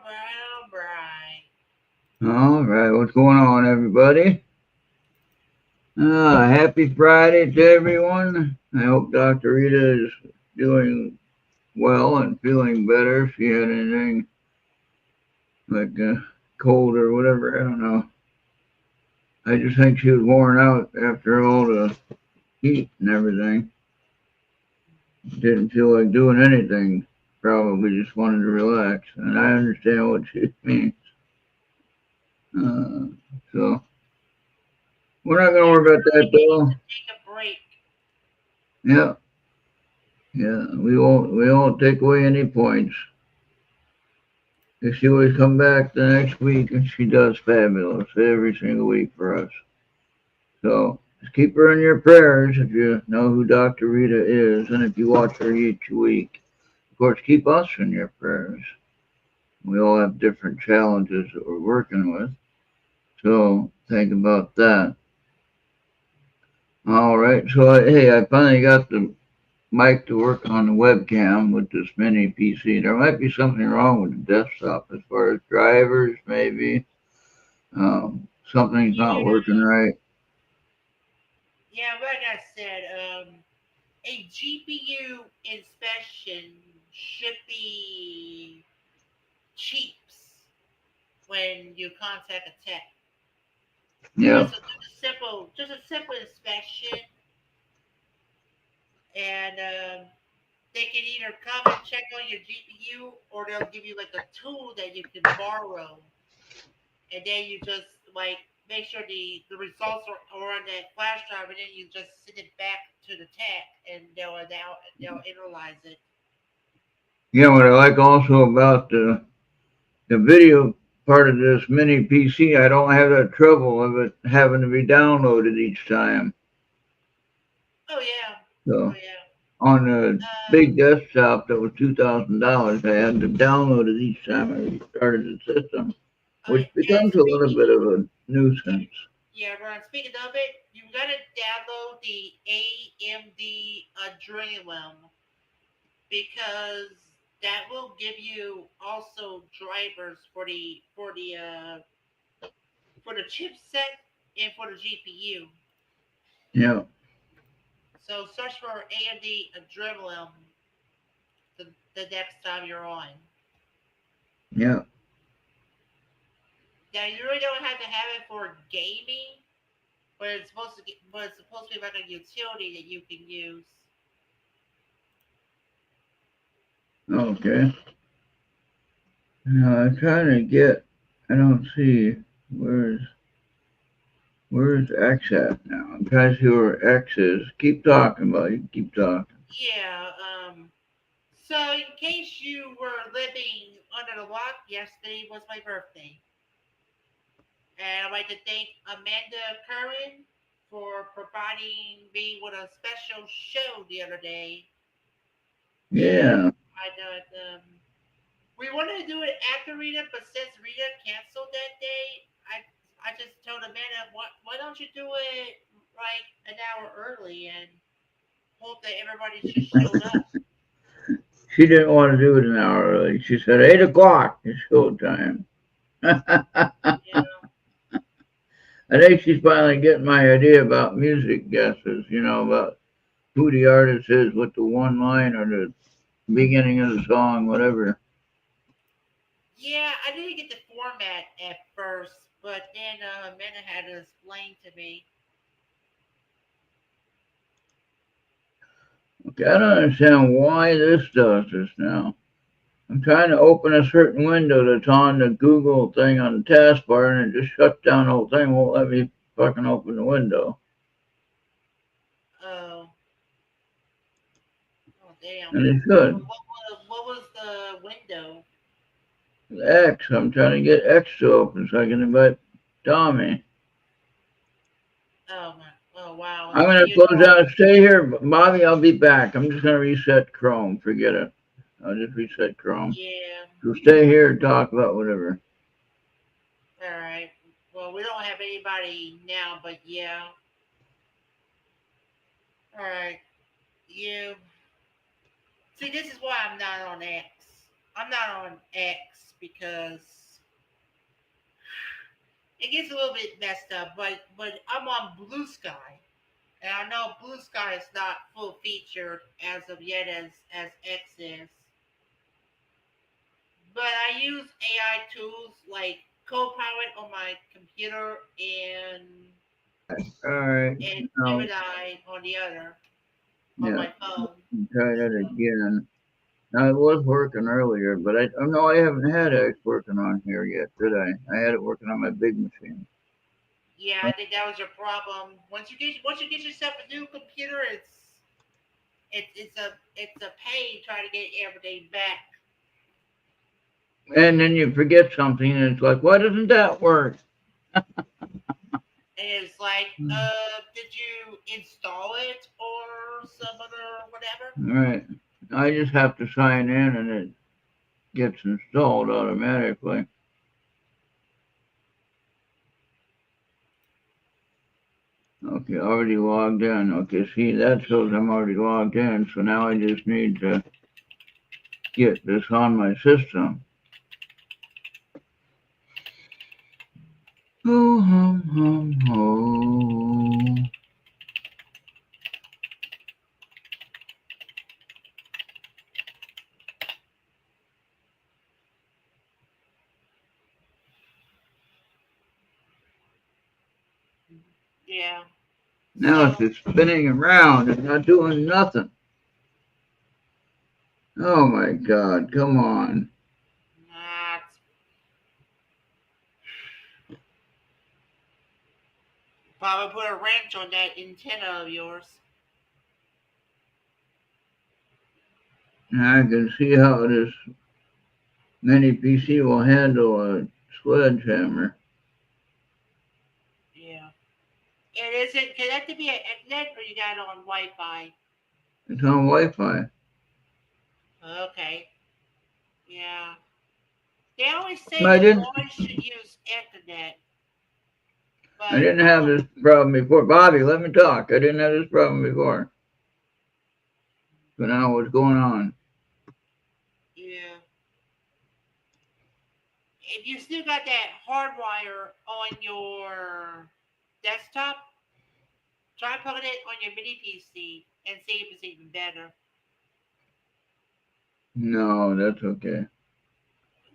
all right. All right, what's going on, everybody? Happy Friday to everyone. I hope Dr. Rita is doing well and feeling better. If she had anything like a cold or whatever, I don't know. I just think she was worn out after all the heat and everything. Didn't feel like doing anything. Probably just wanted to relax, and I understand what she means. Uh, so we're not gonna Yeah, worry about that, everybody needs though. to take a break. Yeah, yeah, we won't take away any points. If she always come back the next week, and she does fabulous every single week for us. So just keep her in your prayers if you know who Dr. Rita is, and if you watch her each week. Of course, keep us in your prayers. We all have different challenges that we're working with, so think about that. All right, so hey, I finally got the mic to work on the webcam with this mini PC. There might be something wrong with the desktop as far as drivers, maybe. Something's not working Yeah, right. yeah, like I said, a GPU inspection should be cheaps when you contact a tech. Yeah, Just a simple inspection, and they can either come and check on your GPU, or they'll give you like a tool that you can borrow, and then you just like make sure the results are on that flash drive, and then you just send it back to the tech, and they'll analyze it. yeah. What I like also about the video part of this mini PC, I don't have that trouble of it having to be downloaded each time. Oh yeah, oh So yeah. on the Um, big desktop that was $2,000, I had to download it each time I restarted the system, oh which yeah. And becomes a little bit of a nuisance. yeah, Ron. Speaking of it, you gotta download the AMD Adrenaline, because that will give you also drivers for the chipset and for the GPU. Yeah, So search for AMD Adrenaline the next time you're on. yeah. Now you really don't have to have it for gaming, but it's supposed to be like a utility that you can use. Okay. Now I'm trying to get. I don't see where's where's X at now. I'm trying to see where X is. Keep talking, buddy. Keep talking. Yeah. So in case you were living under the rock, yesterday was my birthday, and I'd like to thank Amanda Curran for providing me with a special show the other day. And Yeah. I know we wanted to do it after Rita, but since Rita canceled that day, I just told Amanda, why don't you do it like an hour early and hope that everybody just showed up. She didn't want to do it an hour early. She said 8 o'clock is showtime. I Yeah, think she's finally getting my idea about music guesses. About who the artist is with the one line or the beginning of the song, whatever. yeah. I didn't get the format at first, but then Amanda had to explain to me. Okay, I don't understand why this does this now. I'm trying to open a certain window that's on the Google thing on the taskbar, and it just shuts down the whole thing. Won't let me fucking open the window. Oh, oh, damn. And it should. What was the window? X. I'm trying to get X to open so I can invite Tommy. Oh my, oh wow. I'm So gonna you close know, out. Stay here, Bobby. I'll be back. I'm just gonna reset Chrome. Forget it. I'll just reset Chrome. yeah. So stay here and talk about whatever. All right. Well, we don't have anybody now, but yeah. All right. You see, this is why I'm not on X. I'm not on X because it gets a little bit messed up. But I'm on Blue Sky, and I know Blue Sky is not full featured as of yet as X is. But I use AI tools like Copilot on my computer All right. and Now, Gemini on the other on yeah, my phone. try that again. Now, it was working earlier, but oh no, I haven't had X working on here yet, did I? I had it working on my big machine. Yeah, I think that was your problem. Once you get yourself a new computer, it's a pain trying to get everything back. And then you forget something, and it's like, why doesn't that work? And it's like, did you install it or some other whatever? All right. I just have to sign in, and it gets installed automatically. Okay, already logged in. Okay, see, that shows I'm already logged in, so now I just need to get this on my system. Oh, hum, hum, ho. Yeah. Now it's So just spinning around and not doing nothing. Oh my God, come on. that's probably put a wrench on that antenna of yours. Now I can see how this mini PC will handle a sledgehammer. Yeah. And is it connected via internet or you got it on Wi-Fi? It's on Wi-Fi. Okay. Yeah. They always say I that you didn't. always should use internet, I but didn't I'm have a this problem before. Bobby, let me talk. I didn't have this problem before. But now what's going on? yeah. If you still got that hardwire on your desktop, try putting it on your mini PC and see if it's even better. No, that's okay.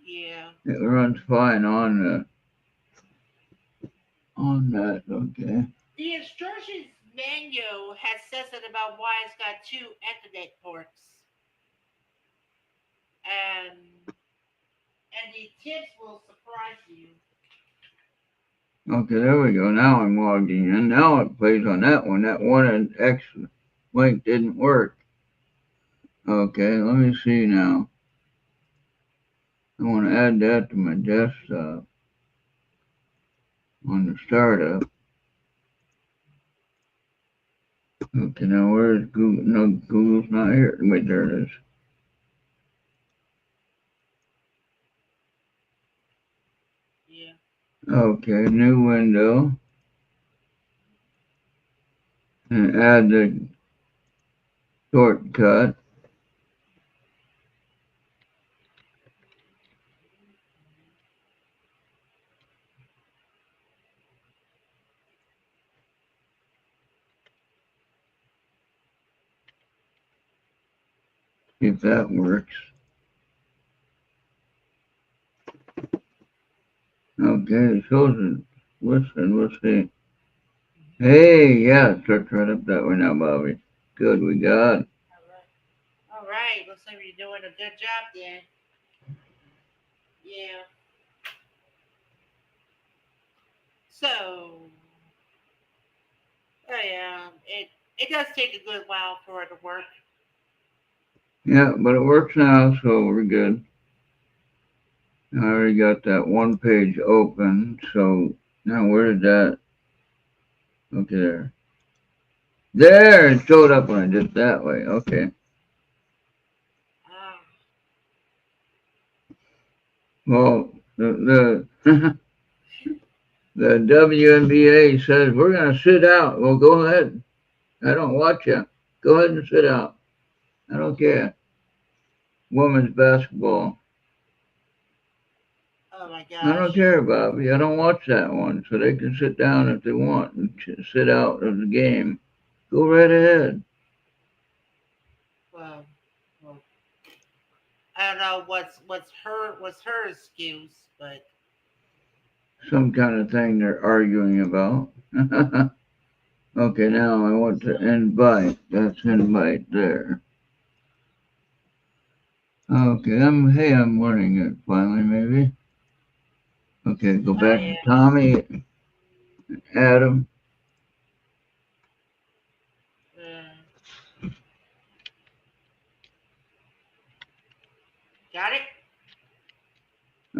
Yeah. It runs fine on that. Okay. The instructions manual has said something about why it's got two Ethernet ports, and the tips will surprise you. Okay, there we go. Now I'm logging in. Now it plays on that one. That one X link didn't work. Okay, let me see now. I want to add that to my desktop on the startup. Okay, now where's Google? No, Google's not here. Wait, there it is. Yeah. Okay, new window. And add the shortcut. See if that works. Okay, it shows it. Listen, let's see. Hey, yeah, it starts right up that way now, Bobby. Good, we got it. All right. All right. Looks like you're doing a good job then. Yeah. So, oh yeah, it does take a good while for it to work. Yeah, but it works now, so we're good. I already got that one page open, so now where did that? Okay, there. There, it showed up when I did it that way. Okay. Ah, Well, the the WNBA says we're gonna sit out. Well, go ahead. I don't watch you. Go ahead and sit out. I don't care. Women's basketball. Oh my I don't gosh. care, Bobby. I don't watch that one, so they can sit down if they want and sit out of the game. Go right ahead. Well, well, I don't know what's her excuse, but Some kind of thing they're arguing about. Okay, now I want to so invite. That's invite there. Okay, I'm learning it finally, maybe. Okay, go oh back to yeah, Tommy, Adam. uh, got it.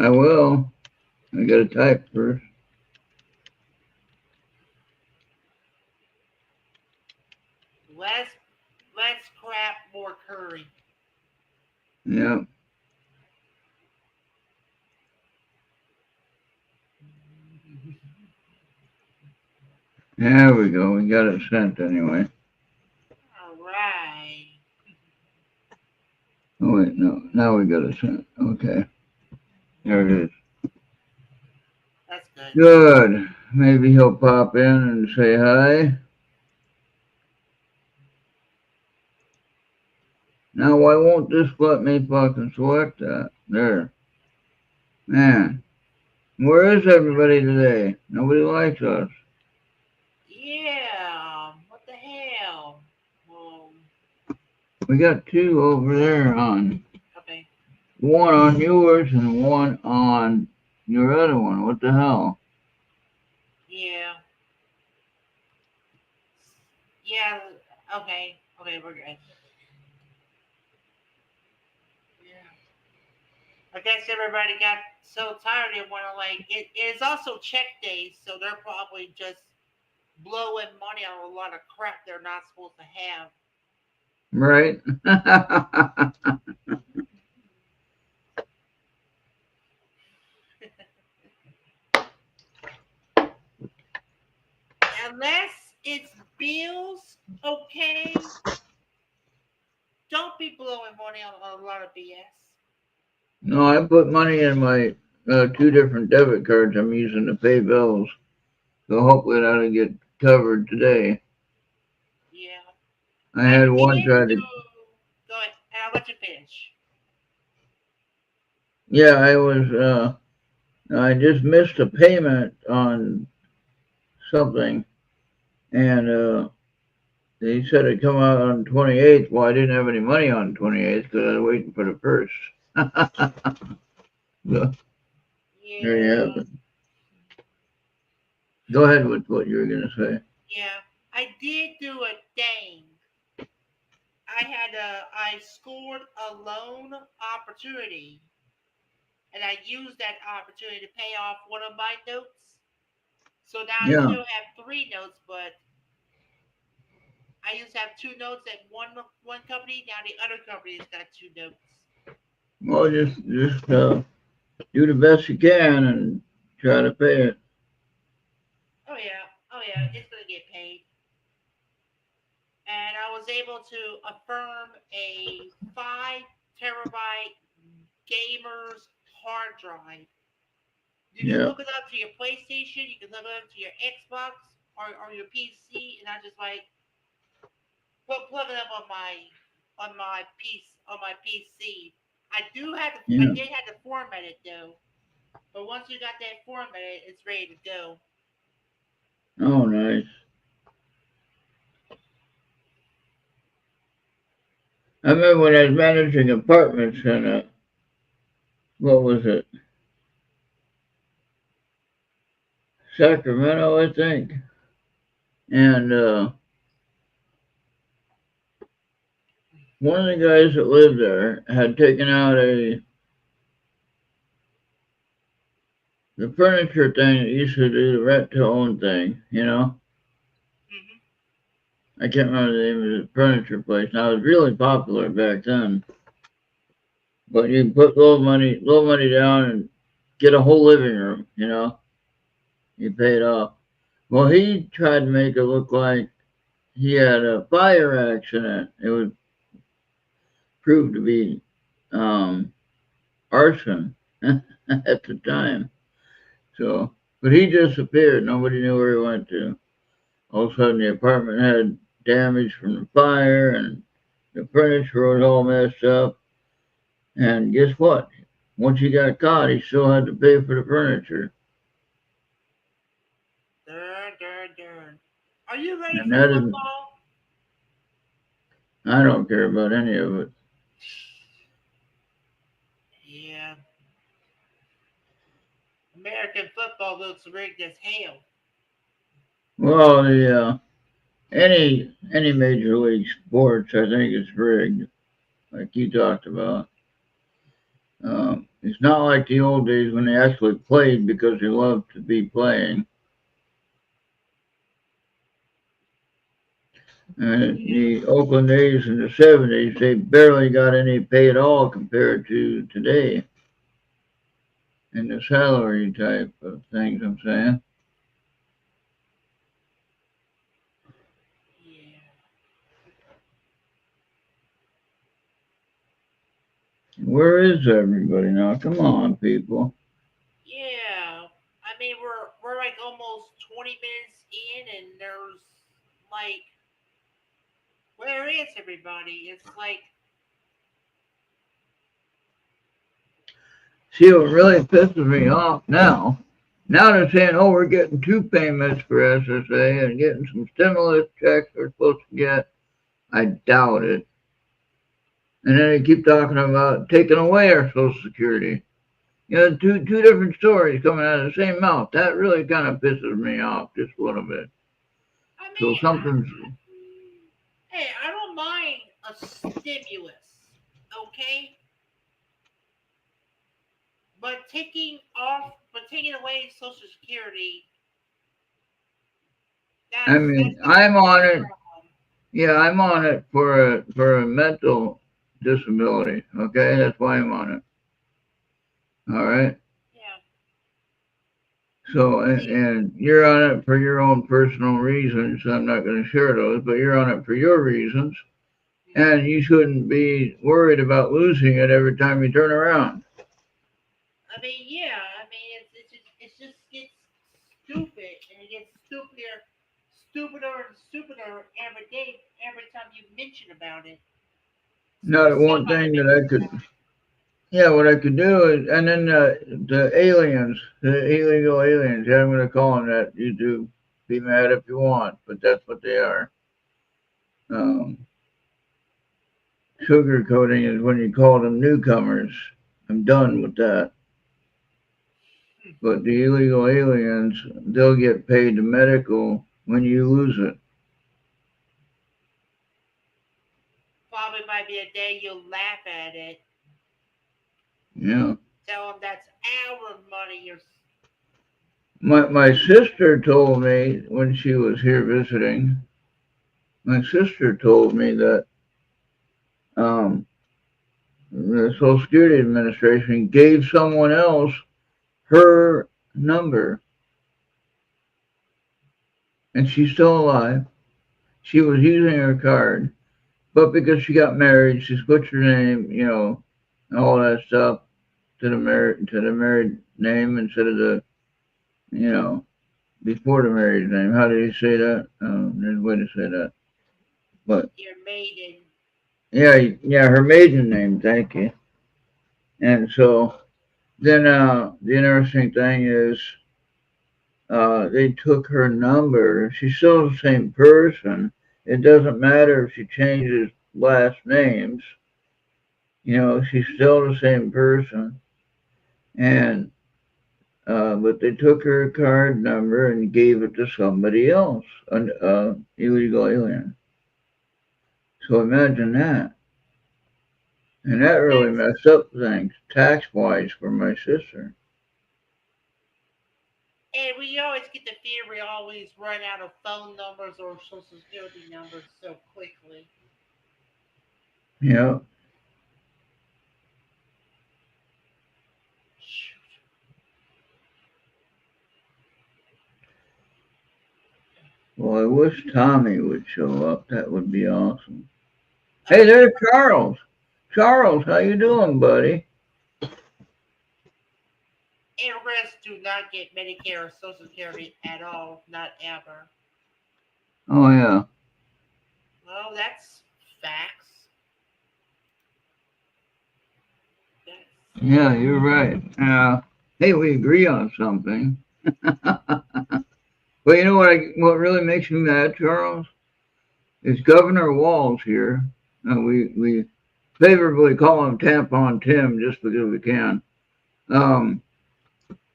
I will. I gotta type first. Less less crap, more curry. Yep. There we go. We got it sent anyway. All right, Oh wait, no. Now we got it sent. Okay. There it is. that's good. Good. Maybe he'll pop in and say hi. Now why won't this let me fucking select that? There. Man. Where is everybody today? Nobody likes us. Yeah, what the hell? We got two over there on. Okay. One on yours and one on your other one. What the hell? Yeah, yeah. Okay, okay, we're good. Yeah. I guess everybody got so tired they want to like it. It's also check days, so they're probably just blowing money on a lot of crap they're not supposed to have. Right? Unless it's bills, okay. Don't be blowing money on a lot of BS. No, I put money in my two different debit cards I'm using to pay bills. So hopefully that'll get covered today. Yeah, I I had one did try do. to. Go ahead, and I'll let you finish. Yeah, I just missed a payment on something, and they said it'd come out on 28th. Well, I didn't have any money on 28th because I was waiting for the first. So, there you Yeah, have it. Go ahead with what you were gonna say. yeah, I did do a thing. I scored a loan opportunity, and I used that opportunity to pay off one of my notes. So now I Yeah. still have three notes, but I used to have two notes at one company. Now the other company's got two notes. Well, just do the best you can and try to pay it. Oh yeah, it's gonna get paid. And I was able to affirm a 5 terabyte gamer's hard drive. You can Yeah. hook it up to your PlayStation, you can hook it up to your Xbox or your PC, and I just like plug it up on my piece on my PC. I Yeah. did have to format it though, but once you got that formatted, it's ready to go. Oh, nice. I remember when I was managing apartments in what was it, Sacramento, I think. And one of the guys that lived there had taken out the furniture thing that used to do the rent to own thing. Hmm. I can't remember the name of the furniture place. Now it was really popular back then. But you put little money down and get a whole living room. You pay it off. Well, he tried to make it look like he had a fire accident. It would prove to be um, arson. at the time. So, but he disappeared. Nobody knew where he went to. All of a sudden, the apartment had damage from the fire, and the furniture was all messed up. And guess what? Once he got caught, he still had to pay for the furniture. Darn. Are you ready And for that is, football? I don't care about any of it. Yeah. American football looks rigged as hell. Well, any major league sports, I think is rigged, like you talked about. It's not like the old days when they actually played because they loved to be playing. Yeah. The Oakland A's in the 70s, they barely got any pay at all compared to today in the salary type of things, I'm saying. Yeah. Where is everybody now? Come on, people. Yeah. I mean, we're like almost 20 minutes in, and there's like, where is everybody? It's like, See what really pisses me off now? Now they're saying, oh, we're getting two payments for SSA and getting some stimulus checks we're supposed to get. I doubt it. And then they keep talking about taking away our Social Security. You know, two different stories coming out of the same mouth. That really kind of pisses me off just a little bit. I So mean, something's, hey, I don't mind a stimulus, okay? But taking away Social Security, I that's mean, gonna I'm cause on a it. problem. Yeah, I'm on it for a mental disability. Okay, that's why I'm on it. All right. Yeah. So, See, and you're on it for your own personal reasons. I'm not going to share those, but you're on it for your reasons. And you shouldn't be worried about losing it every time you turn around. I mean, yeah. I mean, it just gets stupid, and it gets stupider every day. Every time you mention about it, or Not one somebody thing that mentions I could, about yeah, what I could do is, and then the aliens, the illegal aliens, yeah, I'm going to call them that. You do be mad if you want, but that's what they are. Um, Sugarcoating is when you call them newcomers. I'm done with that. it. But the illegal aliens, they'll get paid the medical when you lose it. Probably might be a day you'll laugh at it. Yeah. Tell them that's our money. My sister told me when she was here visiting, my sister told me that um, the Social Security Administration gave someone else her number, and she's still alive. She was using her card, but because she got married, she switched her name, and all that stuff to the married name instead of the you know before the married name. How do you say that? There's a way to say that, but Your maiden. yeah, yeah, her maiden name. Thank you. And so then the interesting thing is they took her number. She's still the same person. It doesn't matter if she changes last names. She's still the same person. And but they took her card number and gave it to somebody else, an illegal alien. So imagine that. And that really That's messed up things tax wise for my sister. and we always get the fear we always run out of phone numbers or social security numbers so quickly. Yeah. Well, I wish Tommy would show up. That would be awesome. Oh, Hey, he there's Charles. Charles, how you doing, buddy? do not get Medicare or Social Security at all, not ever. Oh yeah. Well, that's facts. That's Yeah, you're right. Hey, we agree on something. But you know what really makes me mad, Charles? Is Governor Walls here. We favorably call him Tampon Tim just because we can. Um,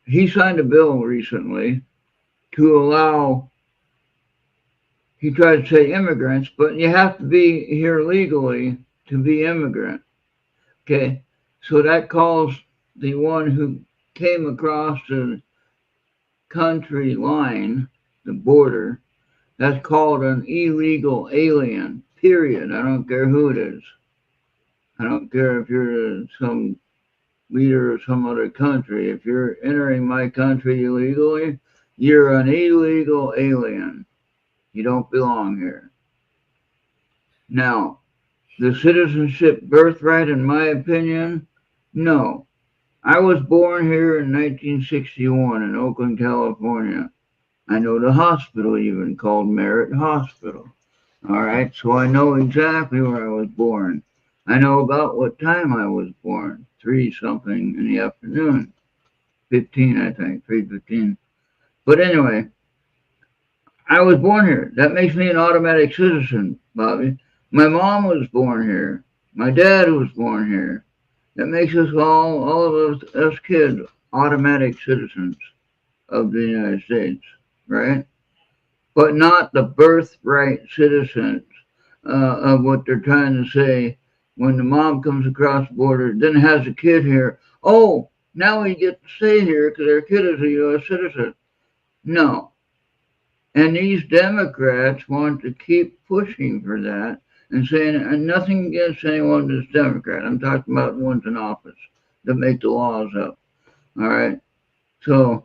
he signed a bill recently to allow, he tried to say immigrants, but you have to be here legally to be immigrant. Okay, so that calls the one who came across the country line, the border, that's called an illegal alien, period. I don't care who it is. I don't care if you're some leader of some other country. If you're entering my country illegally, you're an illegal alien. You don't belong here. Now, the citizenship birthright, in my opinion, no. I was born here in 1961 in Oakland, California. I know the hospital even called Merritt Hospital. All right, so I know exactly where I was born. I know about what time I was born. 3 something in the afternoon. 15, I think, 3:15. But anyway, I was born here. That makes me an automatic citizen, Bobby. My mom was born here. My dad was born here. That makes us all of us kids, automatic citizens of the United States, right? But not the birthright citizens of what they're trying to say when the mom comes across the border, then has a kid here. Oh, now we get to stay here because their kid is a U.S. citizen. No. And these Democrats want to keep pushing for that and saying, and nothing against anyone that's Democrat. I'm talking about the ones in office that make the laws up. All right. So,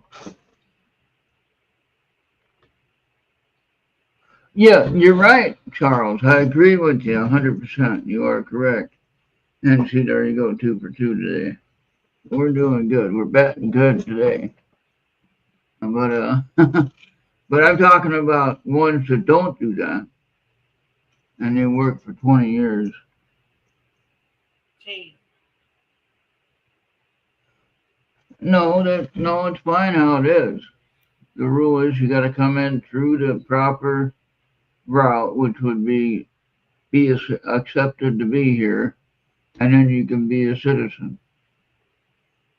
yeah, you're right, Charles. I agree with you 100%. You are correct. And see, there you go, 2 for 2 today. We're doing good. We're batting good today. But but I'm talking about ones that don't do that, and they work for 20 years. Gee, No, it's fine how it is. The rule is you got to come in through the proper route, which would be accepted to be here, and then you can be a citizen.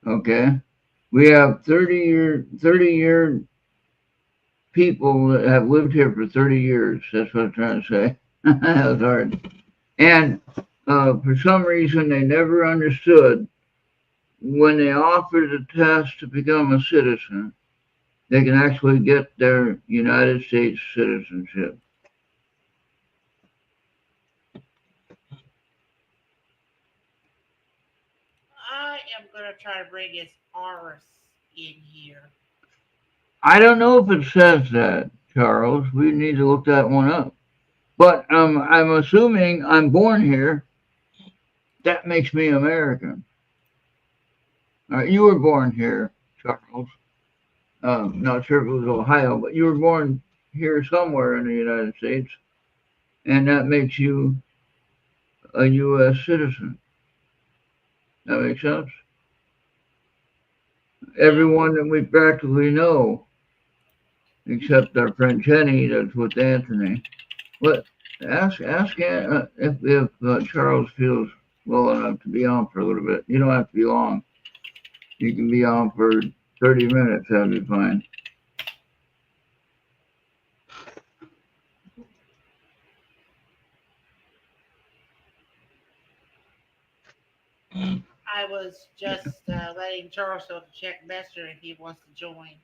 Okay, we have 30-year people that have lived here for 30 years. That's what I'm trying to say. That was hard. And for some reason, they never understood when they offer the test to become a citizen, they can actually get their United States citizenship. I am gonna try to bring his Aris in here. I don't know if it says that, Charles. We need to look that one up. But I'm assuming I'm born here. That makes me American. You were born here, Charles. Not sure if it was Ohio, but you were born here somewhere in the United States, and that makes you a U.S. citizen. That makes sense. Yeah. Everyone that we practically know, except our friend Jenny, that's with Anthony. But ask if Charles feels well enough to be on for a little bit. You don't have to be long. You can be on for 30 minutes. That'd be fine. I was just letting Charles know to check Messenger if he wants to join.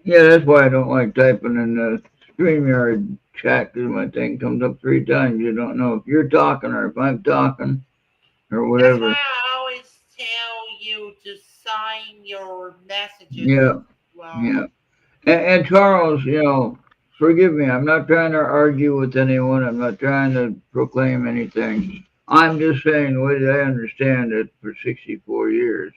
Yeah, that's why I don't like typing in the StreamYard chat because my thing comes up 3 times. You don't know if you're talking or if I'm talking or That's why whatever. I always tell you to sign your messages as Yeah, well. yeah. And Charles, forgive me. I'm not trying to argue with anyone. I'm not trying to proclaim anything. I'm just saying the way that I understand it for 64 years.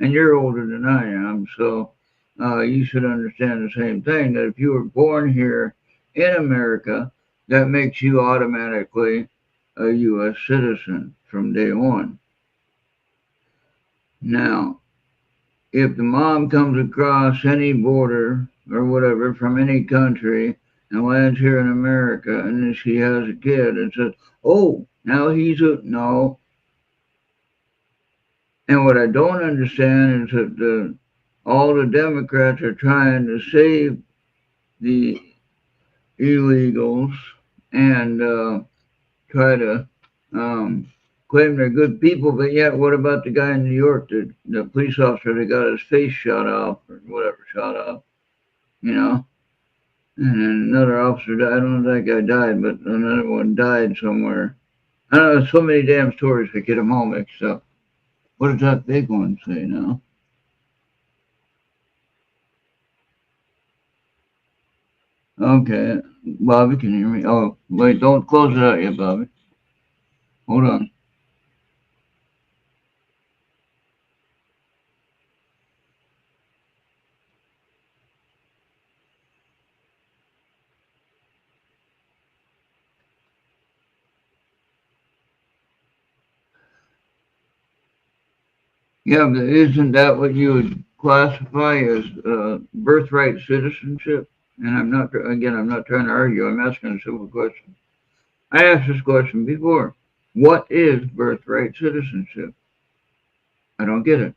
And you're older than I am. So you should understand the same thing, that if you were born here in America, that makes you automatically a U.S. citizen from day one. Now, if the mom comes across any border or whatever from any country and lands here in America and then she has a kid and says, oh, now he's a, no. And what I don't understand is that all the Democrats are trying to save the illegals and try to claim they're good people, but yet what about the guy in New York, the police officer that got his face shot off or whatever, shot off, you know? And then another officer died. I don't know if that guy died, but another one died somewhere. I don't know, so many damn stories that get them all mixed up. What does that big one say now? Okay, Bobby, can you hear me? Oh, wait, don't close it out yet, Bobby. Hold on. Yeah, but isn't that what you would classify as birthright citizenship? And I'm not, again, I'm not trying to argue. I'm asking a simple question. I asked this question before. What is birthright citizenship? I don't get it.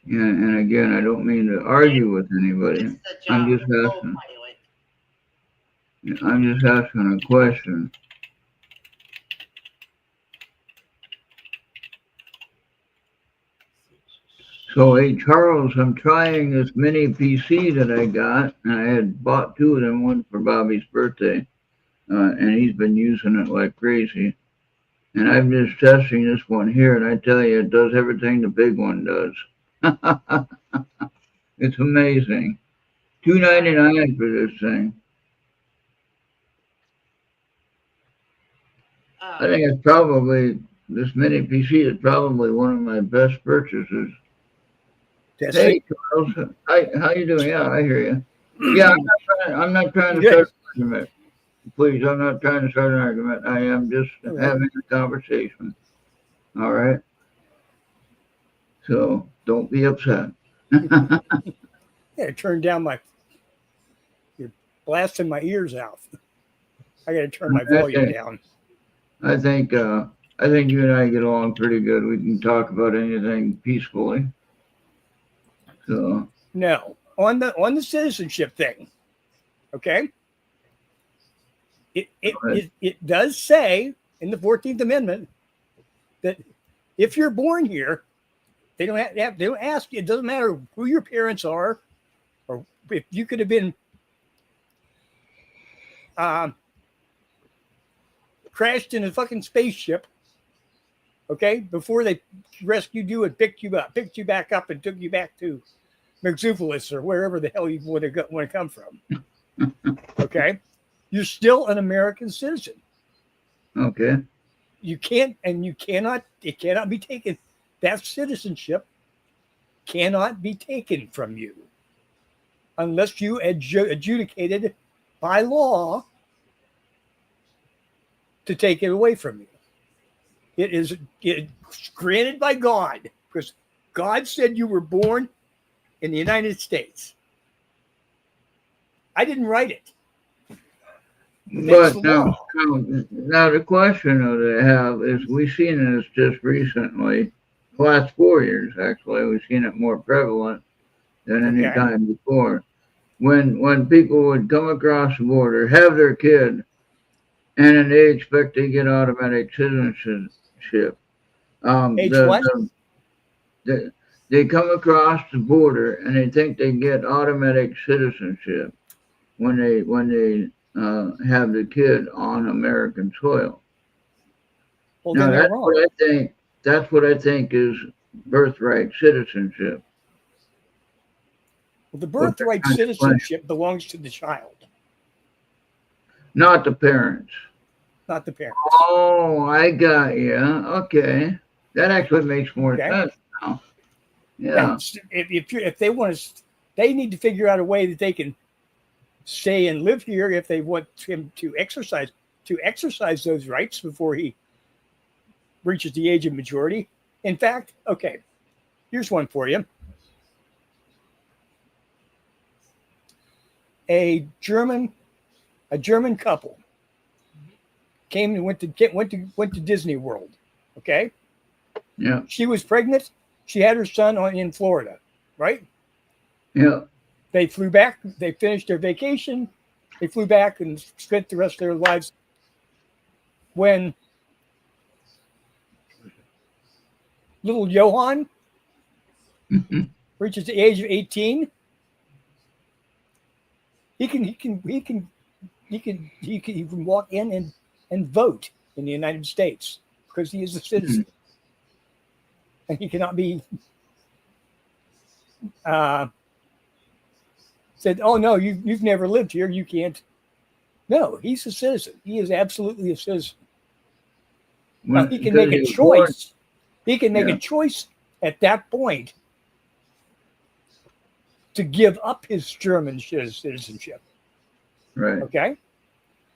Yeah, and again, I don't mean to argue with anybody. It's the I'm job just of asking. co-pilot. I'm just asking a question. So, hey, Charles, I'm trying this mini PC that I got, and I had bought two of them, one for Bobby's birthday, and he's been using it like crazy. And I'm just testing this one here, and I tell you, it does everything the big one does. It's amazing. $2.99 for this thing. I think it's probably this mini PC is probably one of my best purchases. Hey, Charles, how you doing? Yeah, I hear you. Yeah, I'm not trying to start an argument. Please, I'm not trying to start an argument. I am just having a conversation. All right. So don't be upset. Yeah, turn down my. You're blasting my ears out. I got to turn my volume down. I think you and I get along pretty good. We can talk about anything peacefully. So no, on the citizenship thing, okay. It does say in the 14th Amendment that if you're born here, they don't ask you. It doesn't matter who your parents are, or if you could have been crashed in a fucking spaceship, okay, before they rescued you and picked you back up and took you back to Mexupolis or wherever the hell you want to come from. Okay, you're still an American citizen. Okay. You can't, and you cannot. It cannot be taken. That citizenship cannot be taken from you unless you adjudicated by law to take it away from you. It's granted by God, because God said you were born in the United States. I didn't write it. But now the question that I have is, we've seen this just recently, the last 4 years actually, we've seen it more prevalent than any time before. When people would come across the border, have their kid, and then they expect to get automatic citizenship. They come across the border and they think they get automatic citizenship when they have the kid on American soil. Well, now that's what I think is birthright citizenship. Well, the birthright citizenship belongs to the child, not the parents. Not the parents. Oh, I got you. Okay, that actually makes more sense Yeah. And if they want to, they need to figure out a way that they can stay and live here if they want him to exercise those rights before he reaches the age of majority. In fact, okay, here's one for you. A German couple came and went to Disney World. Okay. Yeah. She was pregnant. She had her son in Florida, right? Yeah. They flew back. They finished their vacation. They flew back and spent the rest of their lives. When little Johann reaches the age of 18, he can walk in and vote in the United States because he is a citizen, and he cannot be said, "Oh no, you've never lived here. You can't." No, he's a citizen. He is absolutely a citizen. Now, he can make a choice. He can make a choice at that point to give up his German citizenship. Right. Okay.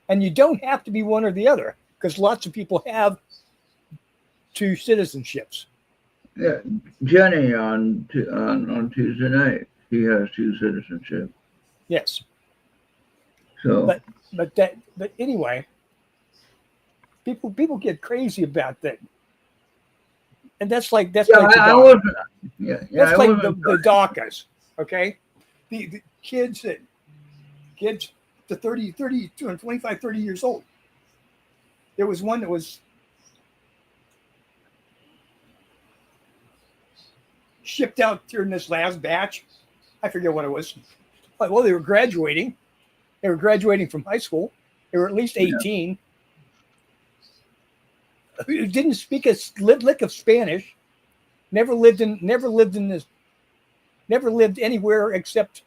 And you don't have to be one or the other, because lots of people have two citizenships. Yeah. Jenny on Tuesday night, she has two citizenships. Yes. So. But anyway, people get crazy about that. And that's like the DACAs, okay? The kids to 25, 30 years old. There was one that was shipped out during this last batch. I forget what it was. Well, they were graduating. They were graduating from high school. They were at least 18. Who didn't speak a lick of Spanish. Never lived anywhere except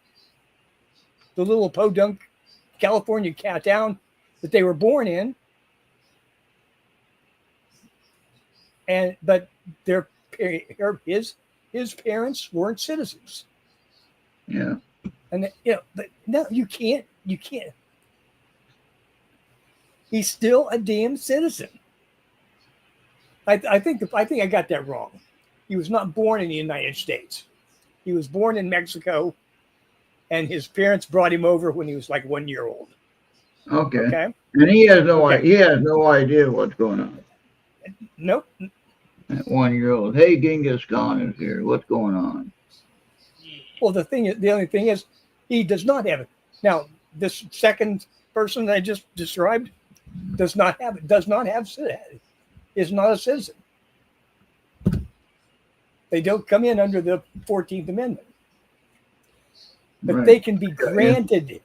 the little podunk California town that they were born in. But his parents weren't citizens. Yeah. And but no, you can't. He's still a damn citizen. I think I got that wrong. He was not born in the United States. He was born in Mexico, and his parents brought him over when he was like 1 year old. Okay. And he has no idea what's going on. Nope. That 1 year old. Hey, Genghis Khan is here. What's going on? Well, the only thing is, he does not have it. Now, this second person that I just described is not a citizen. They don't come in under the 14th Amendment. But they can be granted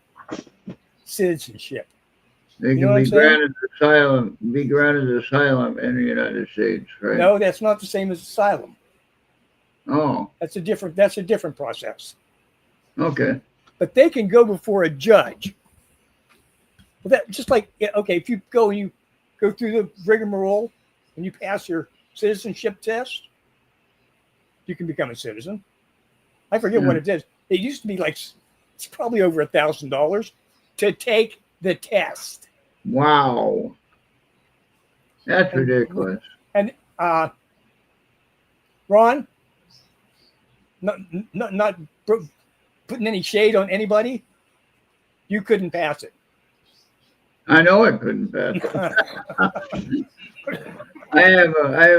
citizenship. They can be granted asylum in the United States, right? No, that's not the same as asylum. Oh. That's a different process. Okay. But they can go before a judge. Well, that just like, okay, if you go through the rigmarole and you pass your citizenship test, you can become a citizen. I forget what it is. It used to be like, it's probably over $1,000 to take the test. Wow. That's ridiculous. And Ron, not putting any shade on anybody, you couldn't pass it. I know I couldn't pass it. I have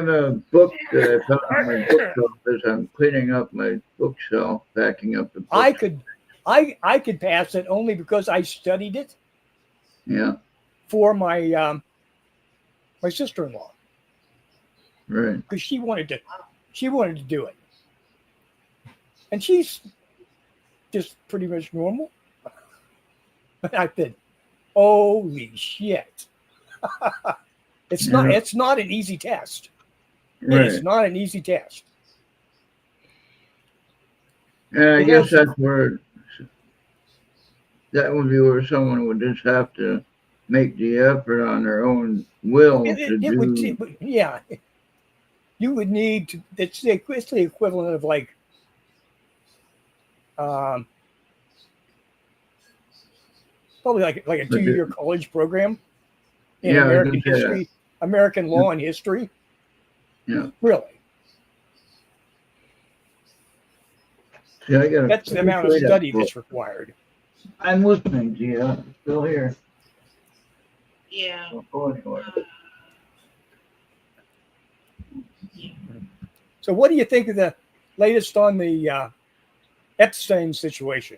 a book that I found in my bookshelf as I'm cleaning up my bookshelf, backing up the book. I could pass it only because I studied it. Yeah. For my my sister-in-law. Right. Because she wanted to do it. And she's just pretty much normal. But I said, holy shit. It's not an easy test. Right. It is not an easy test. And I guess that would be where someone would just have to make the effort on their own will to do. Yeah. you would need to. It's the equivalent of like probably like a 2-year college program in Yeah, I was American gonna say that. history, American law and history. Yeah. Really, See, I got. that's the amount of study that's required. I'm listening to you. I'm still here. Yeah. Don't go anywhere. So, what do you think of the latest on the Epstein situation?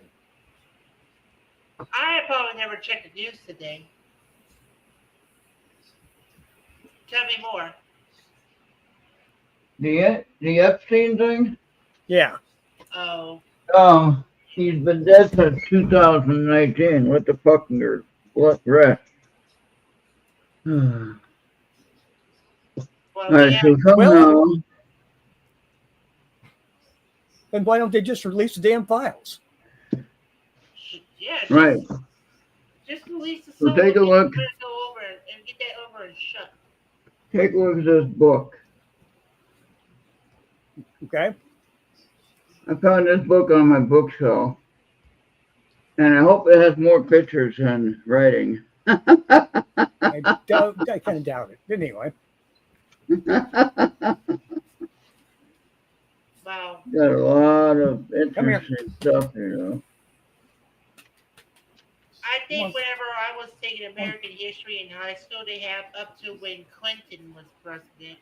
I probably never checked the news today. Tell me more. The Epstein thing? Yeah. Oh. He's been dead since 2019. What the fucking what rest? Well, All right, yeah. so somehow, Then why don't they just release the damn files? Yeah. right. Just release the So song. take a look. Go over and get that over and shut. Take a look at this book. Okay. I found this book on my bookshelf, and I hope it has more pictures than writing. I kind of doubt it. But anyway. Wow. Got a lot of interesting stuff, you know. I think whenever I was taking American history in high school, they have up to when Clinton was president.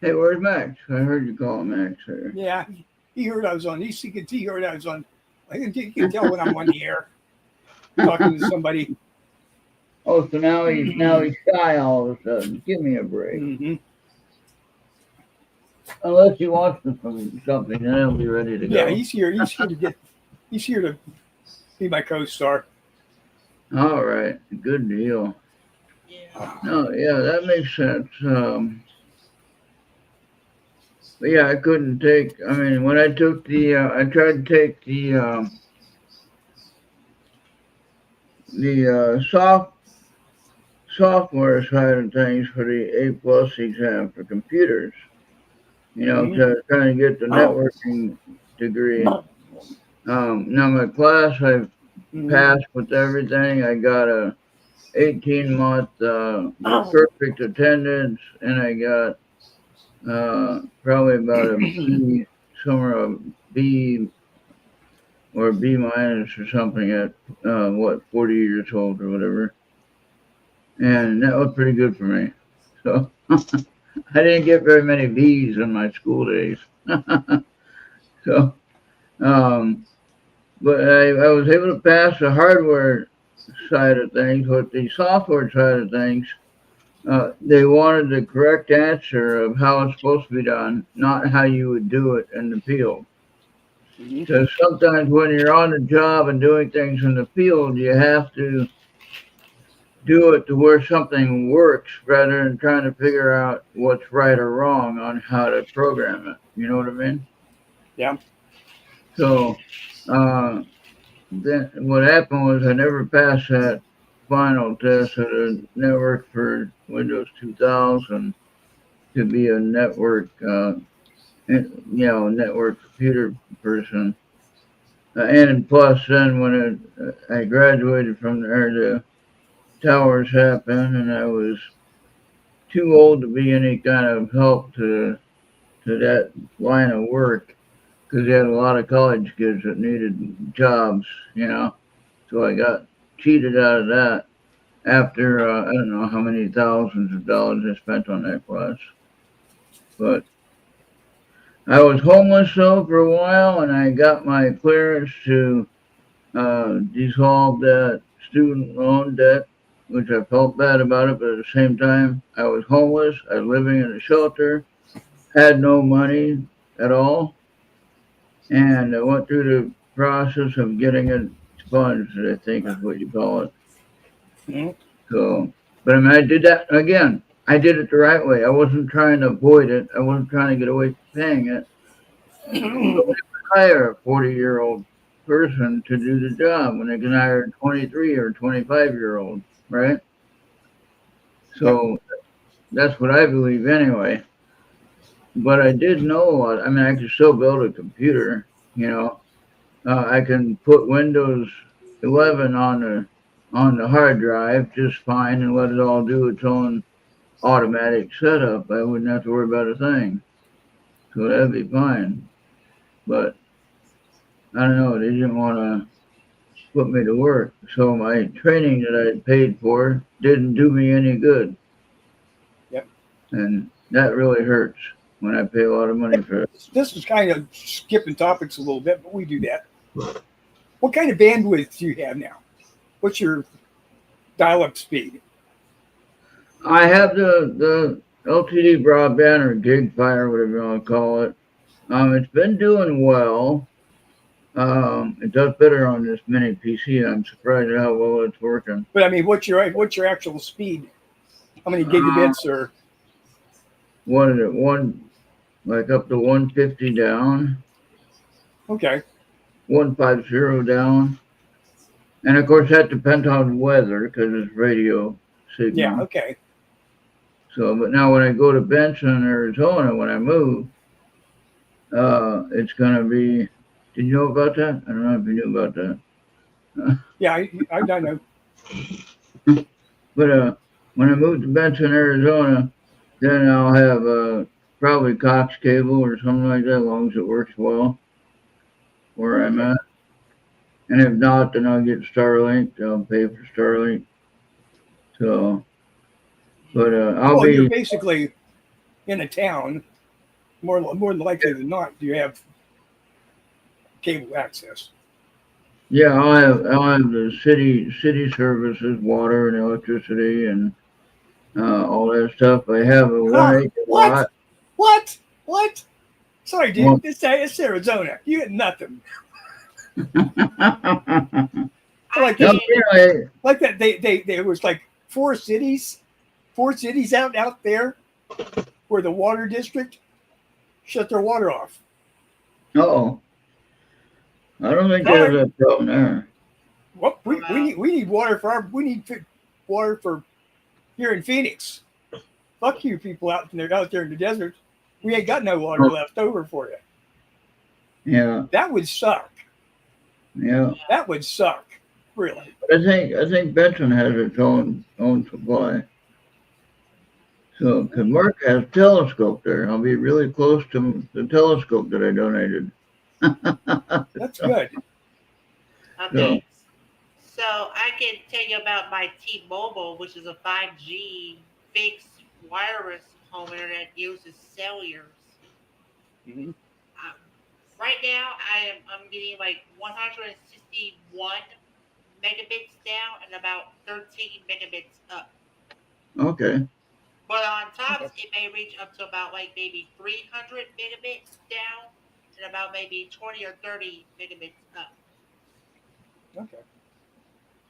Hey, where's Max? I heard you call him Max there. Yeah, he heard I was on. He heard I was on. I can tell when I'm on the air talking to somebody. Oh, so now he's shy all of a sudden. Give me a break. Mm-hmm. Unless he wants to something, then he'll be ready to go. Yeah, he's here. He's here to be my co-star. All right, good deal. Yeah. No, yeah, that makes sense. But yeah, I couldn't take. I mean, when I took I tried to take the software side of things for the A+ exam for computers. You know, to trying to get the networking degree. Now my class I passed with everything. I got a 18-month perfect attendance, and I got probably about a B, somewhere a B or B minus or something at 40 years old or whatever, and that was pretty good for me. So I didn't get very many B's in my school days. So, but I was able to pass the hardware side of things. With the software side of things, they wanted the correct answer of how it's supposed to be done, not how you would do it in the field. Because sometimes when you're on the job and doing things in the field, you have to do it to where something works rather than trying to figure out what's right or wrong on how to program it. You know what I mean? Yeah. So then what happened was I never passed that final test at a network for Windows 2000 to be a network, network computer person. And plus, then when I graduated from there, the towers happened, and I was too old to be any kind of help to that line of work because they had a lot of college kids that needed jobs, you know. So I got cheated out of that after I don't know how many thousands of dollars I spent on that class. But I was homeless though for a while, and I got my clearance to dissolve that student loan debt, which I felt bad about it, but at the same time, I was homeless. I was living in a shelter, had no money at all, and I went through the process of getting it expunged, I think is what you call it. Mm-hmm. So, but I mean, I did that again. I did it the right way. I wasn't trying to avoid it. I wasn't trying to get away from paying it. So hire a 40-year-old person to do the job when they can hire a 23 or 25-year-old, right? So that's what I believe anyway. But I did know, I mean, I could still build a computer, you know. I can put Windows 11 on the hard drive just fine and let it all do its own automatic setup. I wouldn't have to worry about a thing. So that'd be fine. But I don't know, they didn't want to put me to work. So my training that I paid for didn't do me any good. Yep. And that really hurts when I pay a lot of money for it. This is kind of skipping topics a little bit, but we do that. What kind of bandwidth do you have now? What's your dial-up speed? I have the LTD broadband or gig fire, whatever you want to call it. It's been doing well. It does better on this mini PC. I'm surprised at how well it's working. But I mean, what's your actual speed? How many gigabits or? What is it? Like up to 150 down, Okay. 150 down, and of course that depends on weather because it's radio signal. Yeah. Okay. So, but now when I go to Benson, Arizona, when I move, it's gonna be. Did you know about that? I don't know if you knew about that. Yeah, I don't know. But when I move to Benson, Arizona, then I'll have probably Cox cable or something like that, as long as it works well where I'm at. And if not, then I'll get Starlink. I'll pay for Starlink. So, but I'll You're be. basically in a town. More likely than not, you have cable access. Yeah, I'll have the city services, water and electricity and all that stuff. I have a 1 acre lot. What? Sorry, dude. Well- It's Arizona. You get nothing. Like No, really, like that. There was like four cities out there where the water district shut their water off. oh, I don't think there's a problem there. Well, we need water water for here in Phoenix. Fuck you people out there in the desert. We ain't got no water left over for you. Yeah, That would suck. yeah. That would suck. Really. But I think Benson has its own supply. So, because Mark has a telescope there, I'll be really close to the telescope that I donated. That's good. Okay. So I can tell you about my T-Mobile, which is a 5G fixed wireless home internet uses cellular. Mhm. Right now, I'm getting like 161 megabits down and about 13 megabits up. Okay. But on tops, it may reach up to about like maybe 300 megabits down and about maybe 20 or 30 megabits up. Okay.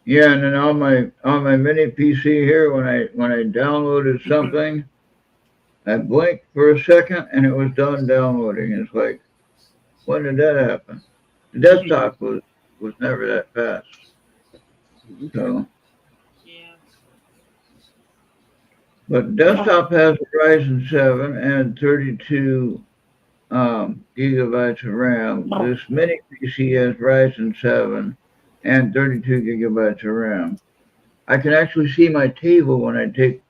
Yeah, and then on my mini PC here, when I downloaded something, I blinked for a second and it was done downloading. It's like, when did that happen? The desktop was never that fast. So, Yeah. but desktop has a Ryzen 7 and 32 gigabytes of RAM. This mini PC has Ryzen 7 and 32 gigabytes of RAM. I can actually see my table when I take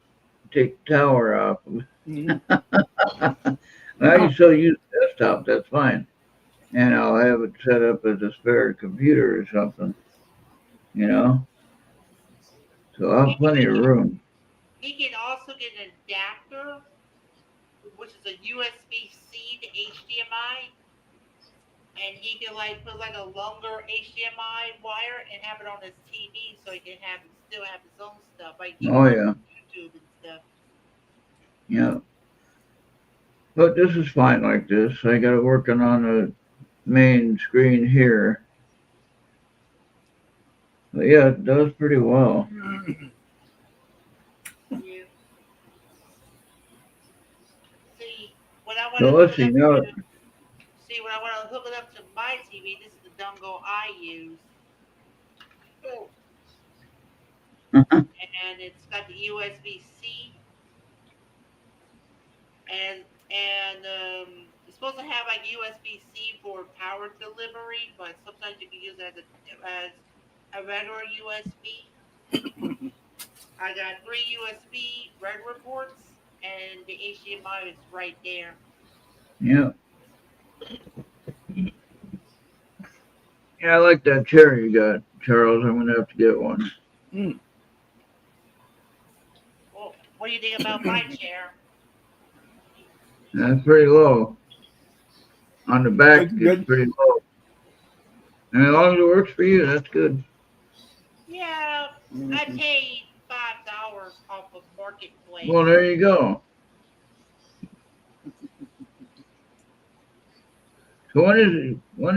the tower off. Mhm. I can still use the desktop, that's fine. And I'll have it set up as a spare computer or something, you know? So I'll have plenty of room. He can also get an adapter, which is a USB-C to HDMI, and he can like put like a longer HDMI wire and have it on his TV, so he can still have his own stuff, like he Oh, can yeah. YouTube and stuff. Yeah. But this is fine like this. I got it working on the main screen here. But yeah, it does pretty well. Yeah. See, when I want So to let's hook see it up now. when I want to hook it up to my TV, this is the dongle I use. Oh. And it's got the USB-C and it's supposed to have like USB-C for power delivery, but sometimes you can use it as a regular USB. I got three USB regular ports, and the HDMI is right there. Yeah. Yeah, I like that chair you got, Charles. I'm gonna have to get one. Mm. Well, what do you think about my chair? That's pretty low. On the back, Good, it's good. pretty low. And as long as it works for you, that's good. Yeah, I paid $5 off of Marketplace. Well, there you go. So when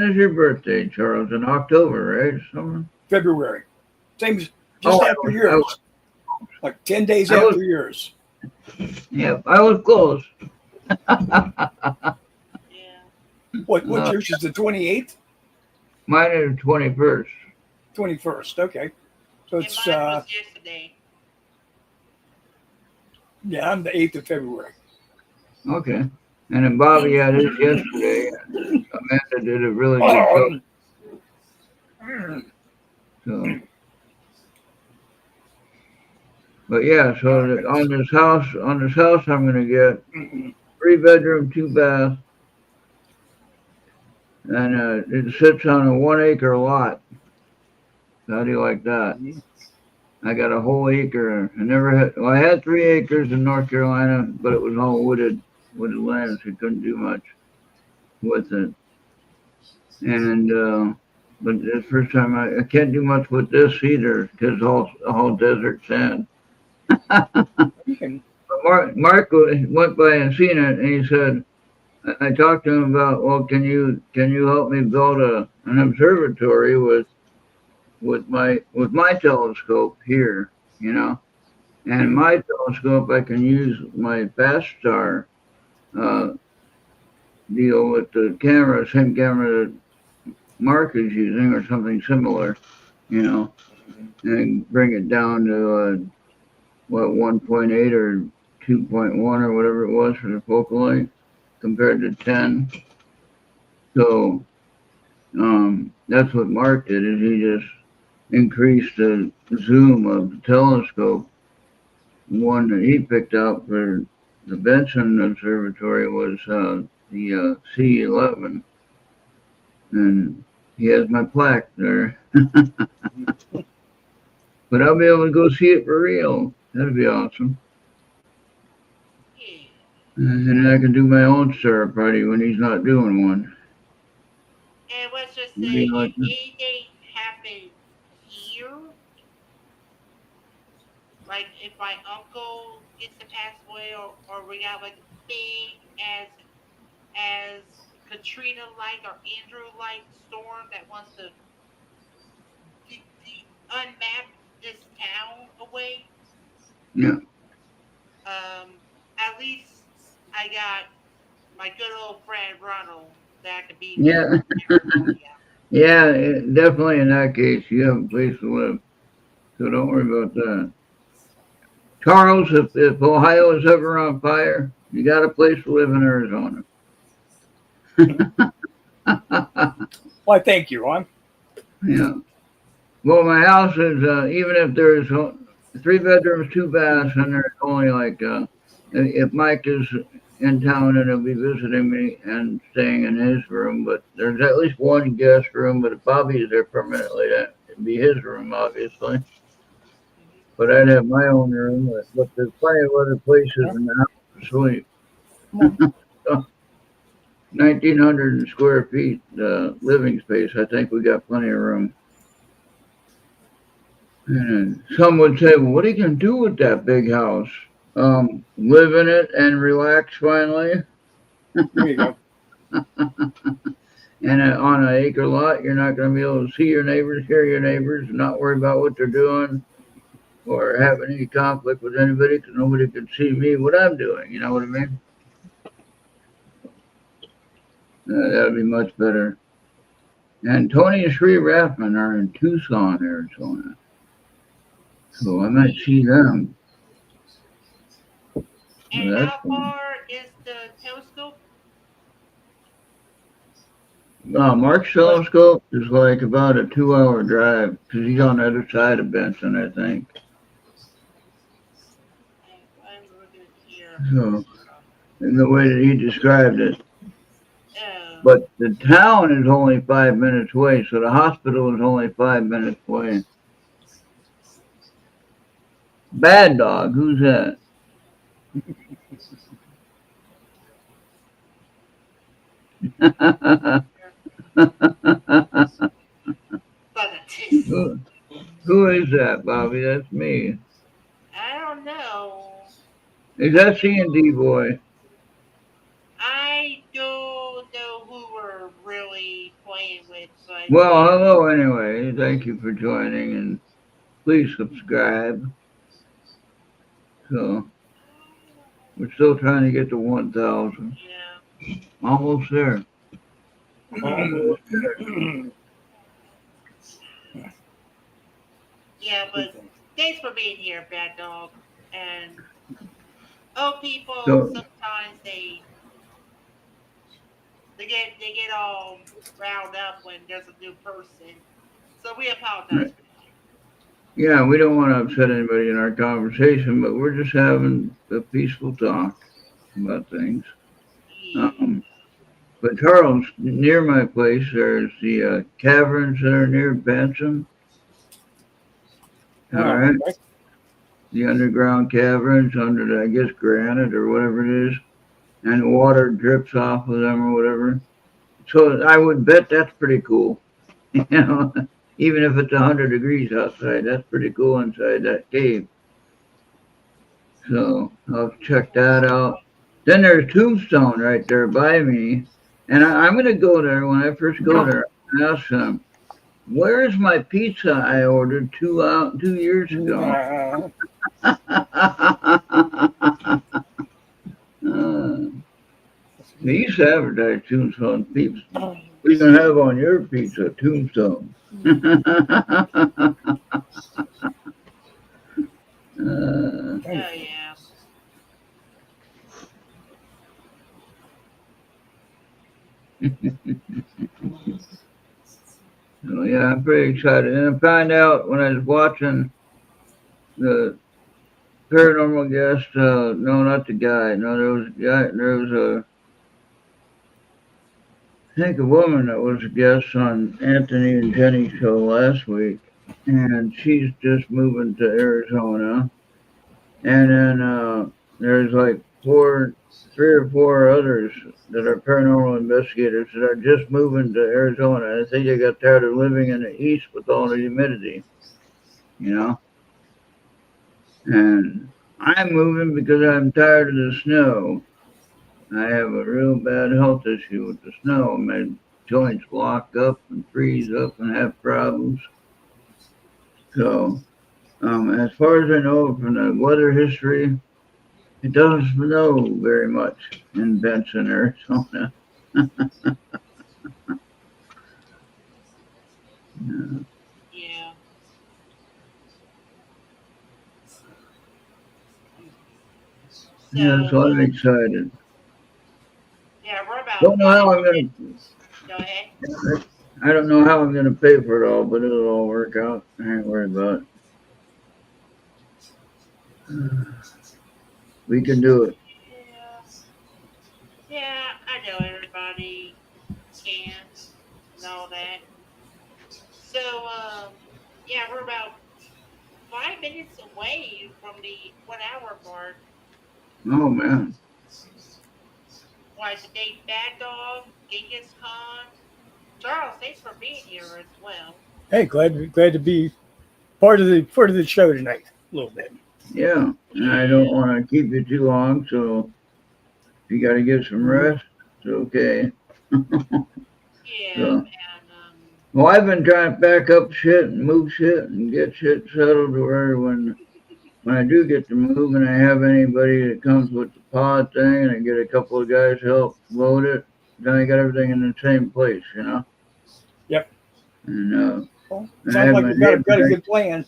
is your birthday, Charles? In October, right? Something? February. Same, just Oh, after yours. Like 10 days I after was- yours. Yeah, I was close. Yeah. What yours is the 28th? Mine is 21st. 21st. Okay. So And it's, mine was yesterday. yeah, I'm the 8th of February. Okay. And then Bobby had his yesterday. Amanda did a really good job. So, but yeah, so on this house, I'm gonna get 3 bedroom, 2 bath, and it sits on a 1 acre lot. How do you like that? I got a whole acre. I never had. Well, I had 3 acres in North Carolina, but it was all wooded land, so you couldn't do much with it. And but the first time I can't do much with this either because all desert sand. You can, Mark went by and seen it, and he said, I talked to him about, well, can you help me build an observatory with my telescope here, and my telescope I can use my fast star deal with the camera, same camera that Mark is using or something similar, and bring it down to 1.8 or 2.1 or whatever it was for the focal length compared to 10. So that's what Mark did, is he just increased the zoom of the telescope. One that he picked out for the Benson Observatory was the C11, and he has my plaque there. But I'll be able to go see it for real. That'd be awesome. Yeah. And I can do my own star party when he's not doing one. And let's just Would say you like if that? anything happens here, like if my uncle gets to pass away, or we got like a big as Katrina like or Andrew like storm that wants to unmap this town away, Yeah. at least I got my good old friend Ronald that could be Yeah. Yeah, definitely in that case, you have a place to live. So don't worry about that. Charles, if Ohio is ever on fire, you got a place to live in Arizona. why, thank you, Ron. Yeah. Well, my house is, even if there's 3 bedrooms, 2 baths, and there's only like, if Mike is in town and he'll be visiting me and staying in his room, but there's at least one guest room, but if Bobby is there permanently, that'd be his room, obviously. But I'd have my own room, but there's plenty of other places in the house to sleep. 1,900 square feet living space. I think we got plenty of room. And some would say, well, what are you going to do with that big house? Live in it and relax finally. There you go. And on an acre lot, you're not going to be able to see your neighbors, hear your neighbors, and not worry about what they're doing or have any conflict with anybody because nobody can see me, what I'm doing. You know what I mean? That would be much better. And Tony and Sri Rathman are in Tucson, Arizona. So I might see them. And That's how fun. far is the telescope? Mark's telescope is like about a 2-hour drive because he's on the other side of Benson, I think. I'm looking here. So, in the way that he described it. Oh. But the town is only 5 minutes away, so the hospital is only 5 minutes away. Bad Dog, who's that? who, who is that, Bobby? That's me. I don't know. Is that C&D boy? I don't know who we're really playing with, but Well, hello anyway. Thank you for joining, and please subscribe. So, we're still trying to get to 1,000. yeah. Almost there. Almost there. Yeah, but thanks for being here, Bad Dog. And old people So- sometimes they get all riled up when there's a new person. So we apologize Right. for that. Yeah, we don't want to upset anybody in our conversation, but we're just having a peaceful talk about things. Yeah. But Charles, near my place, there's the caverns that are near Benson. All right. Okay. The underground caverns under the, I guess, granite or whatever it is, and the water drips off of them or whatever. So I would bet that's pretty cool. You know, even if it's 100 degrees outside, that's pretty cool inside that cave. So I'll check that out. Then there's Tombstone right there by me, and I'm gonna go there when I first go there. And ask them, where is my pizza I ordered 2 years ago? They used to advertise Tombstone pizza. We can have on your pizza Tombstone. Oh yeah. So yeah, I'm pretty excited. And I found out when I was watching the paranormal guest, no, not the guy. No, there was a guy, there was I think a woman that was a guest on Anthony and Jenny's show last week. And she's just moving to Arizona. And then there's like 3 or 4 others that are paranormal investigators that are just moving to Arizona. I think they got tired of living in the east with all the humidity, you know. And I'm moving because I'm tired of the snow. I have a real bad health issue with the snow. My joints lock up and freeze up and have problems. So, as far as I know from the weather history, it doesn't snow very much in Benson, Arizona. Yeah. Yeah, so I'm So excited. yeah, we're about Don't know how 5 I'm gonna. minutes. Go ahead. I don't know how I'm gonna pay for it all, but it'll all work out. I ain't worried about it. We can do it. Yeah. Yeah, I know everybody can know that. So, yeah, we're about 5 minutes away from the 1 hour mark. Oh man. Why today, Bad Dog, Genghis Khan, Charles, thanks for being here as well. Hey, glad to be part of the show tonight. A little bit. Yeah. And I don't want to keep you too long, so if you got to get some rest, it's okay. Yeah, So, and well, I've been trying to back up shit and move shit and get shit settled to where when I do get to move and I have anybody that comes with the pod thing and I get a couple of guys to help load it, then I got everything in the same place, you know? Yep. And Well, I sounds had like my you've got a neighbor- good plan.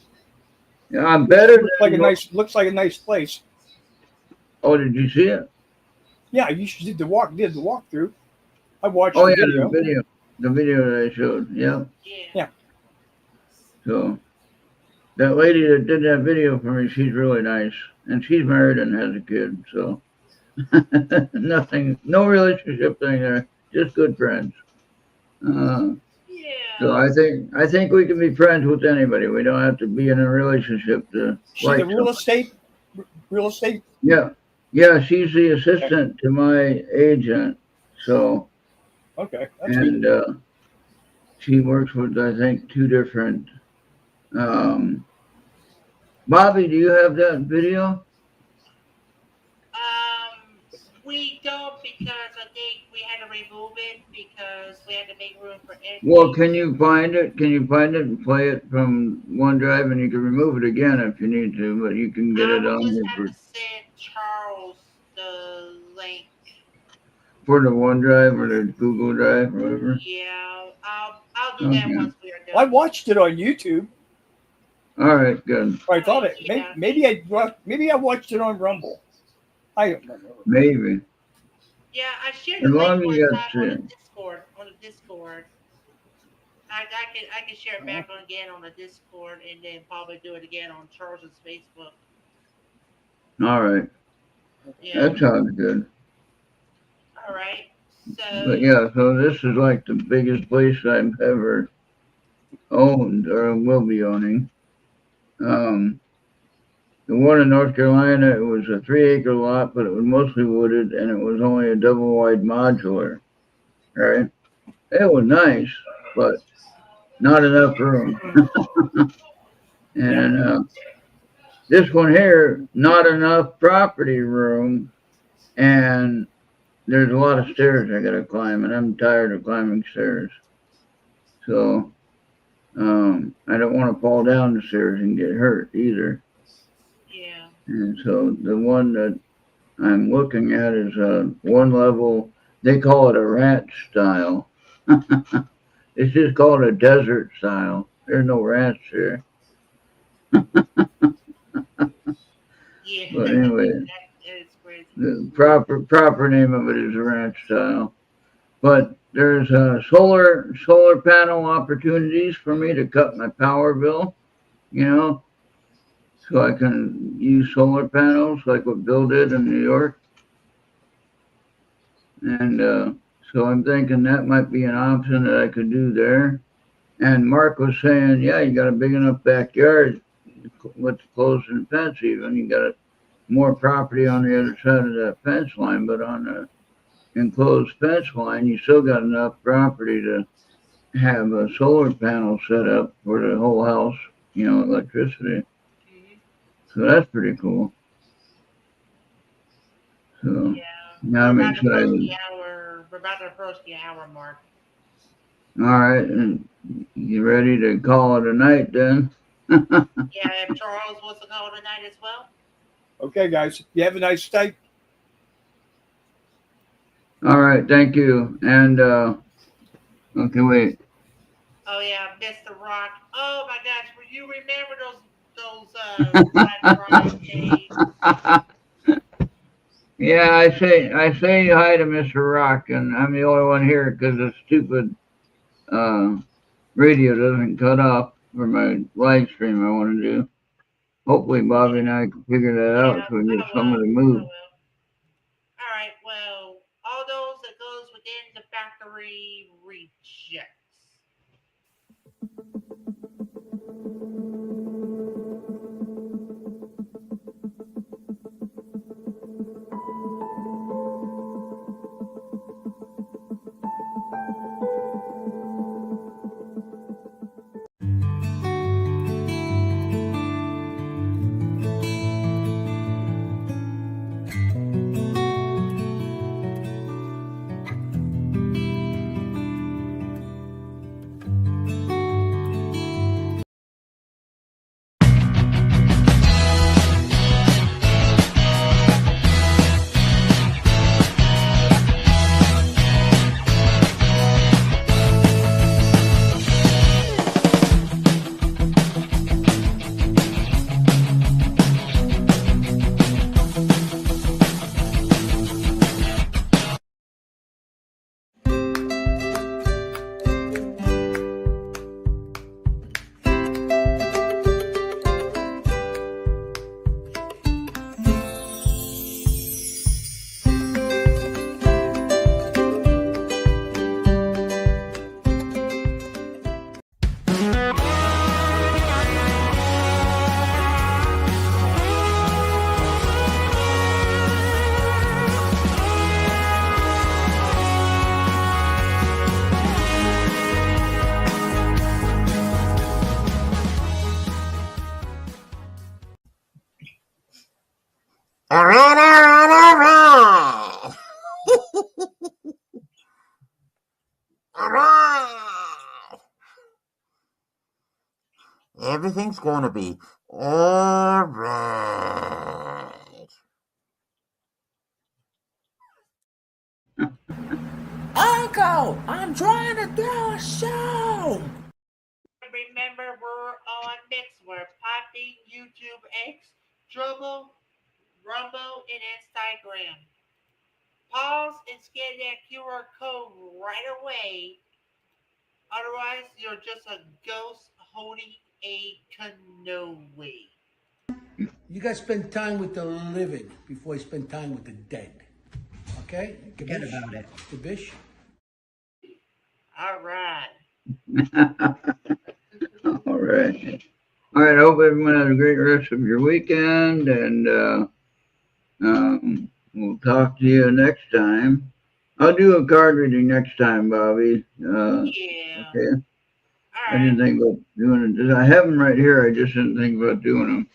Yeah, I'm better Looks like a than nice place. Oh, did you see it? Yeah, you should did the walkthrough. I watched Oh the yeah, video. the video that I showed. Yeah. Yeah. So that lady that did that video for me, she's really nice, and she's married and has a kid. So nothing, no relationship thing there, just good friends. So Yeah. I think we can be friends with anybody. We don't have to be in a relationship to She's like a real somebody. estate. Yeah, yeah, she's the assistant to my agent. So Okay, that's good. and she works with I think two different. Um, Bobby, do you have that video? We don't because I think we had to remove it because we had to make room for Well, editing. can you find it? Can you find it and play it from OneDrive, and you can remove it again if you need to, but you can get I it will on just here have to send Charles the link. for the OneDrive or the Google Drive or whatever. Yeah, I'll do that Okay. once we are I done. watched it on YouTube. All right, good. I thought it. Yeah. Maybe I watched it on Rumble. I don't remember. Maybe. Yeah, I shared As the link long as one you time got on to. the Discord. I can share it back on again on the Discord and then probably do it again on Charles's Facebook. All right. Yeah. That sounds good. All right. But So yeah, so this is like the biggest place I've ever owned or will be owning. Um, the one in North Carolina, it was a 3 acre lot, but it was mostly wooded and it was only a double wide modular. Right? It was nice, but not enough room. And this one here, not enough property room, and there's a lot of stairs I gotta climb, and I'm tired of climbing stairs. So I don't want to fall down the stairs and get hurt either. yeah. And so the one that I'm looking at is one level. They call it a ranch style. It's just called a desert style. There's no ranch there. Yeah. But anyway, That is crazy. the proper name of it is a ranch style. But there's solar panel opportunities for me to cut my power bill, you know, so I can use solar panels like what Bill did in New York. And so I'm thinking that might be an option that I could do there. And Mark was saying, yeah, you got a big enough backyard with the closing fence even. You got more property on the other side of that fence line, but on the enclosed fence line, you still got enough property to have a solar panel set up for the whole house, you know, electricity. Mhm. So that's pretty cool. So Yeah. now I'm excited. We're about to approach the hour mark. All right, and you ready to call it a night then? Yeah, if Charles wants to call tonight as well. Okay, guys. You have a nice day. All right, thank you. And okay, wait. Oh yeah, Mr. Rock. Oh my gosh, will you remember those Black Friday days? Yeah, I say hi to Mr. Rock, and I'm the only one here because the stupid radio doesn't cut off for my live stream I want to do. Hopefully, Bobby and I can figure that out Yeah, so we can I get will. someone to I move. will. All right. Well, all those that goes within the factory rejects. everything's going to be all right. Uncle, I'm trying to do a show. Remember, we're on Mixler, Podbean, YouTube, X, Dribble, Rumble, and Instagram. Pause and scan that QR code right away. Otherwise, you're just a ghost holding a cannoli. You got to spend time with the living before you spend time with the dead. Okay? Forget about it. Gabish? All right. All right. All right. I hope everyone has a great rest of your weekend, and we'll talk to you next time. I'll do a card reading next time, Bobby. Yeah. Okay. All I didn't right. think about doing it. I have them right here. I just didn't think about doing them.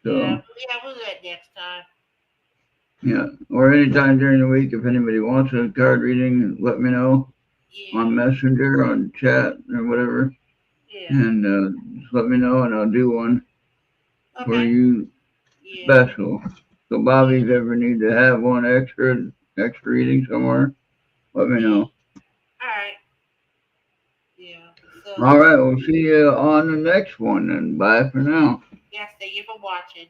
So, Yeah, we'll do that next time. yeah. Or anytime during the week, if anybody wants a card reading, let me know Yeah. on Messenger, on chat, or whatever. Yeah. And just let me know, and I'll do one for Okay. you Yeah. special. So, Bobby, if you ever need to have one extra reading somewhere, let me know. All right. Yeah. So, All right. We'll see you on the next one, and bye for now. yes, thank you for watching.